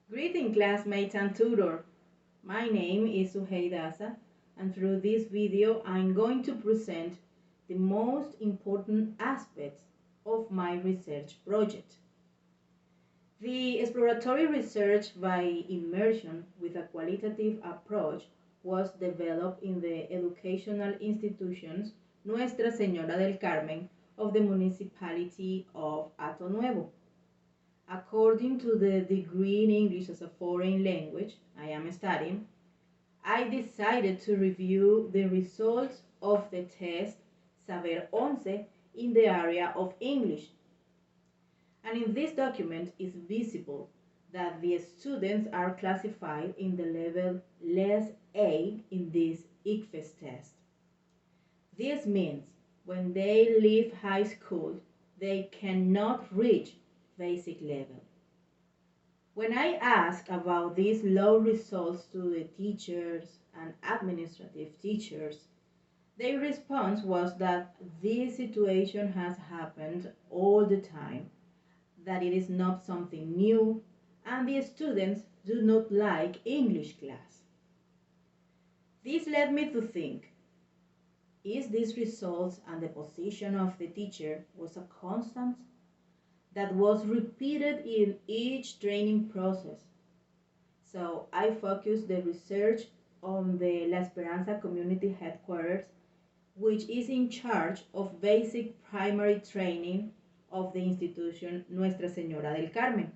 Greeting classmates and tutor. My name is Sugey Daza, and through this video I'm going to present the most important aspects of my research project. The exploratory research by immersion with a qualitative approach was developed in the educational institutions Nuestra Señora del Carmen of the municipality of Ato Nuevo. According to the degree in English as a foreign language I am studying, I decided to review the results of the test Saber 11 in the area of English. And in this document is visible that the students are classified in the level less A in this ICFES test. This means when they leave high school, they cannot reach basic level. When I asked about these low results to the teachers and administrative teachers, their response was that this situation has happened all the time, that it is not something new, and the students do not like English class. This led me to think, is these results and the position of the teacher was a constant that was repeated in each training process? So I focused the research on the La Esperanza Community Headquarters, which is in charge of basic primary training of the institution Nuestra Señora del Carmen.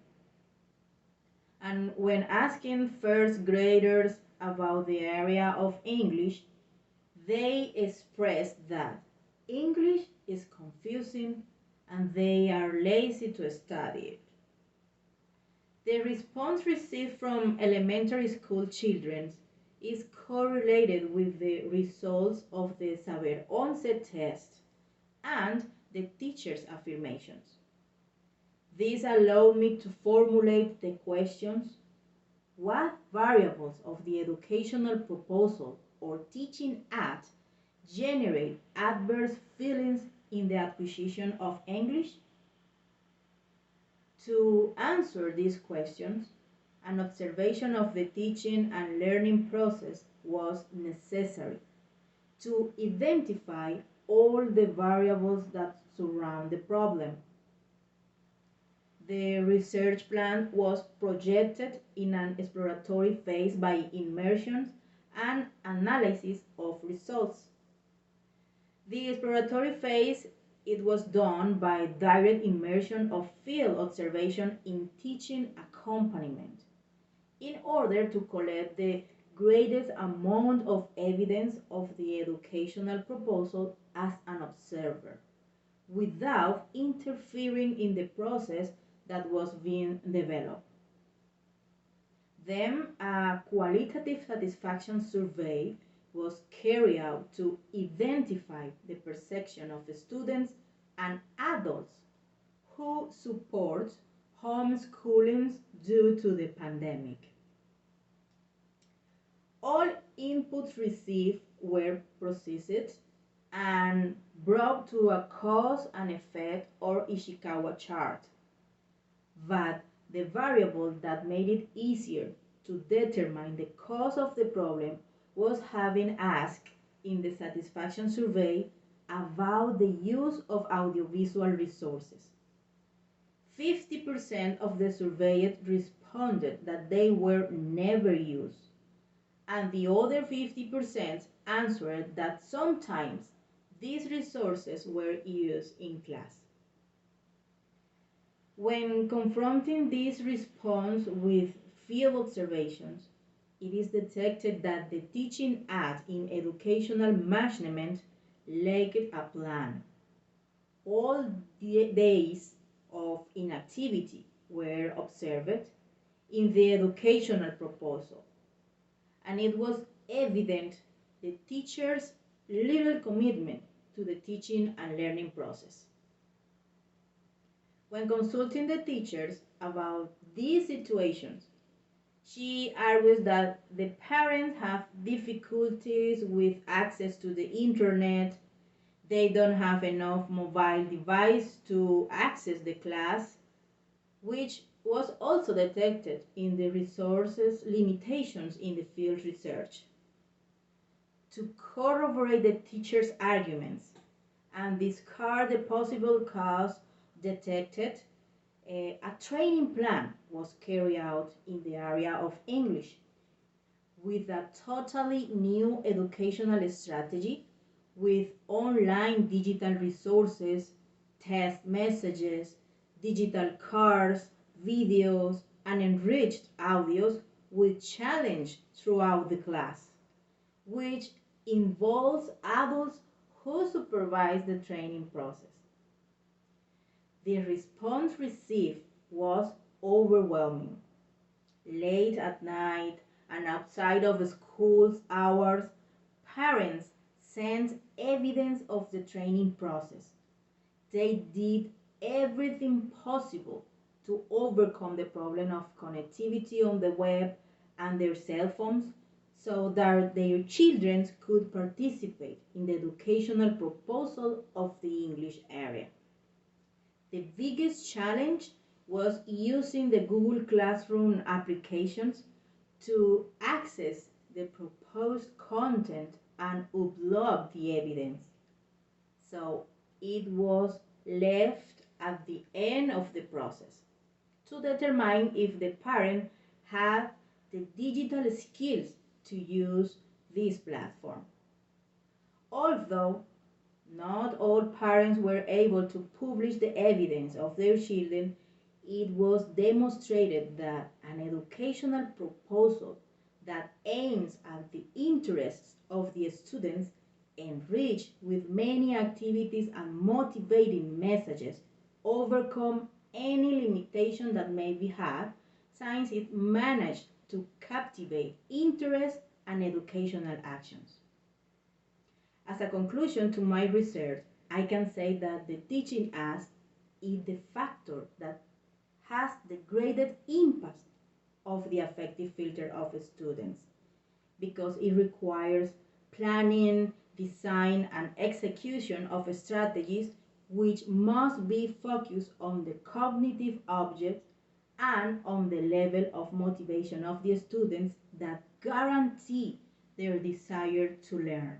And when asking first graders about the area of English, they expressed that English is confusing and they are lazy to study it. The response received from elementary school children is correlated with the results of the Saber 11 test and the teacher's affirmations. This allowed me to formulate the questions: what variables of the educational proposal or teaching aid generate adverse feelings in the acquisition of English? To answer these questions, an observation of the teaching and learning process was necessary to identify all the variables that surround the problem. The research plan was projected in an exploratory phase by immersion and analysis of results. The exploratory phase, it was done by direct immersion of field observation in teaching accompaniment in order to collect the greatest amount of evidence of the educational proposal as an observer, without interfering in the process that was being developed. Then a qualitative satisfaction survey was carried out to identify the perception of the students and adults who support homeschooling due to the pandemic. All inputs received were processed and brought to a cause and effect or Ishikawa chart. But the variable that made it easier to determine the cause of the problem was having asked in the satisfaction survey about the use of audiovisual resources. 50% of the surveyed responded that they were never used, and the other 50% answered that sometimes these resources were used in class. When confronting this response with field observations, it is detected that the teaching aid in educational management lacked a plan. All the days of inactivity were observed in the educational proposal, and it was evident the teacher's little commitment to the teaching and learning process. When consulting the teachers about these situations, she argues that the parents have difficulties with access to the internet, they don't have enough mobile device to access the class, which was also detected in the resources limitations in the field research. To corroborate the teacher's arguments and discard the possible cause detected, a training plan was carried out in the area of English with a totally new educational strategy with online digital resources, test messages, digital cards, videos, and enriched audios with challenge throughout the class, which involves adults who supervise the training process. The response received was overwhelming. Late at night and outside of school's hours, parents sent evidence of the training process. They did everything possible to overcome the problem of connectivity on the web and their cell phones so that their children could participate in the educational proposal of the English area. The biggest challenge was using the Google Classroom applications to access the proposed content and upload the evidence. So it was left at the end of the process to determine if the parent had the digital skills to use this platform. Although not all parents were able to publish the evidence of their children, it was demonstrated that an educational proposal that aims at the interests of the students, enriched with many activities and motivating messages, overcome any limitation that may be had, since it managed to captivate interest and educational actions. As a conclusion to my research, I can say that the teaching us is the factor that has the greatest impact of the affective filter of students because it requires planning, design, and execution of strategies which must be focused on the cognitive object and on the level of motivation of the students that guarantee their desire to learn.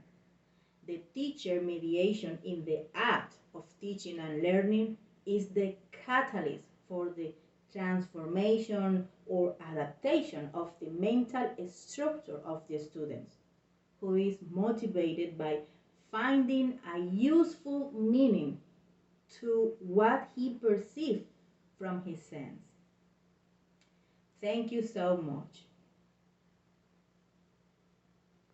The teacher mediation in the act of teaching and learning is the catalyst for the transformation or adaptation of the mental structure of the students, who is motivated by finding a useful meaning to what he perceives from his sense. Thank you so much.